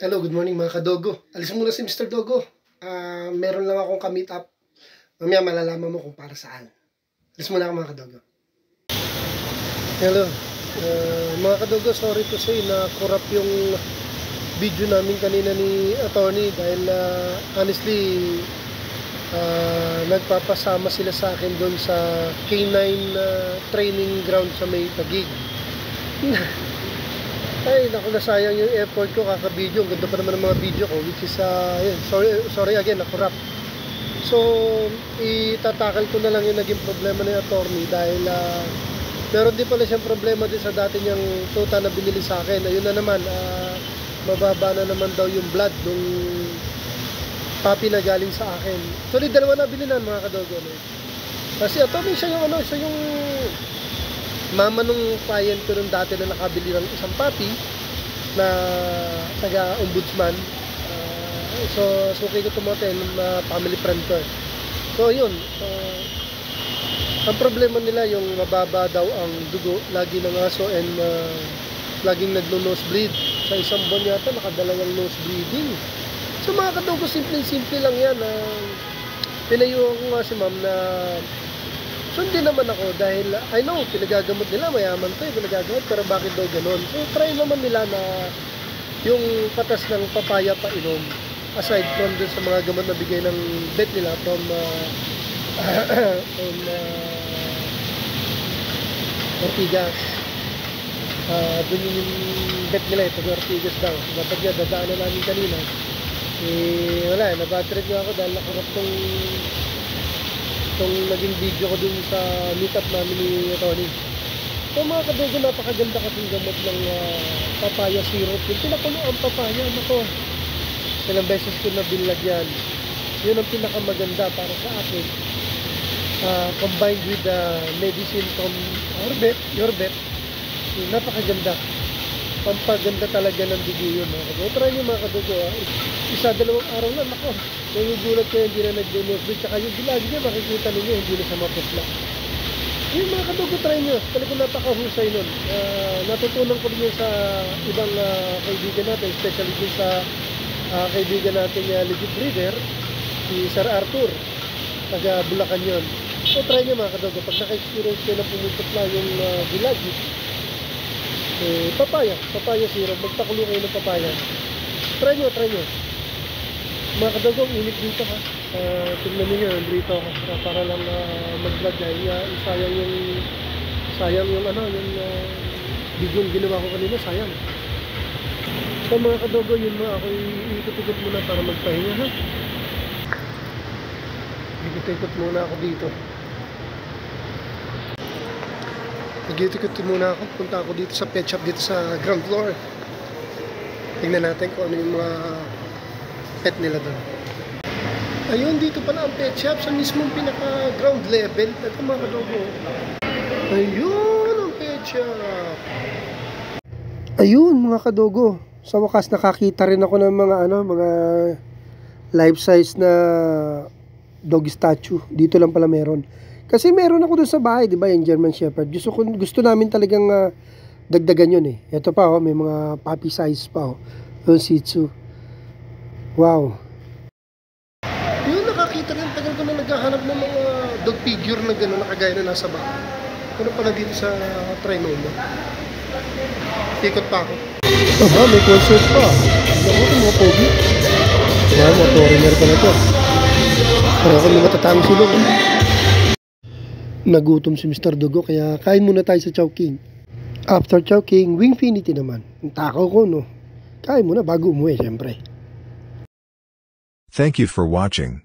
Hello, good morning mga kadogo. Alis muna si Mr. Dogo. Meron lang akong ka-meet up. Mamaya malalaman mo kung para saan. Alis muna ako mga kadogo. Hello. Mga kadogo, sorry to say na corrupt yung video namin kanina ni Attorney dahil honestly nagpapasama sila sa akin doon sa K9 training ground sa may Taguig. Ay, naku, nasayang yung effort ko kaka-video. Ang ganda pa naman ng mga video ko, which is, yun, sorry again, nakurap. So, itatakal ko na lang yung naging problema ng attorney dahil meron din pala siyang problema din sa dati niyang tuta na binili sa akin. Ayun na naman, mababa na naman daw yung blood nung puppy na galing sa akin. Actually, dalawa na bilinan mga kadogo. No? Kasi attorney siya yung mama nung client ko nung dati na nakabili ng isang puppy na taga-ombudsman. So suki ko tumote na family friend ko. So yun, ang problema nila yung mababa daw ang dugo lagi ng aso and laging nagno-nosebleed. Sa isang buwan yata nakadalawang nose bleeding. So mga kadogo, simple lang yan. Pinayuhan ko nga si ma'am na sundin naman ako dahil I know, pinagagamot nila, mayaman to pinagagamot, pero bakit daw ganon? So try naman nila na yung patas ng papaya painom, aside from dun sa mga gamot na bigay ng vet nila from Ortigas. Dun yung vet nila, ito Ortigas daw. Dapat nga, dadaanan namin kanina. Wala, nabatrip nga ako dahil nakurap itong naging video ko dun sa meetup namin ni Tony. So mga kadogo, napakaganda kasing gamot ng papaya syrup. Yung pinakulo ang papaya, nako, ilang beses ko nabilag yan. Yun ang pinakamaganda para sa akin. Combined with the medicine from your vet, napakaganda. Pampaganda talaga ng dugo yun mga kadogo. Try nyo mga kadogo, isa-dalawang araw lang, nako, nagugulat ko hindi na nag-nosebleed. Tsaka yung bilagi niya, makikita ninyo hindi na siya maputla. Yung mga kadogo, try nyo, talagang napakahusay nun. Natutunan ko din sa ibang kaibigan natin, especially din sa kaibigan natin legit breeder, si Sir Arthur, taga Bulacan yun. So try nyo mga kadogo, pag naka-experience kayo na pumuputla yung bilagi, papaya syrup, magpakulo kayo ng papaya. Try nyo. Mga kadogong, init dito ha. Tignan niyo yung dito ako para lang mag-vlog dahil sayang yung video yung ginawa ko kanina, sayang. So mga kadogo, yun mo, ako ikot-ikot muna para magpahinga ha. Ikot-ikot muna ako dito. Nag-ikot muna ako, punta ako dito sa pet shop dito sa ground floor. Tingnan natin kung ano yung mga pet nila doon. Ayun, dito pala ang pet shop sa mismong pinaka ground level. Ito mga kadogo. Ayun ang pet shop. Ayun mga kadogo. Sa wakas nakakita rin ako ng mga mga life size na dog statue. Dito lang pala meron. Kasi meron ako doon sa bahay, di ba, yung German Shepherd. Gusto namin talagang dagdagan yun eh. Ito pa oh, may mga puppy size pa oh. Yung Shih Tzu. Wow. Yun, nakakita rin, tagal ko na naghahanap ng mga dog figure na gano'n, nakagaya na nasa bahay. Ano pala dito sa Trinoma. Ikot pa ako. May concert pa. Ano ko, mga pogi. Mga foreigner pa na to. Para ako yung matatang silong. Nagutom si Mr. Dogo kaya kain muna tayo sa Chowking. After Chowking, Wingfinity naman. Ang takaw ko no. Kain muna bago umuwi syempre. Thank you for watching.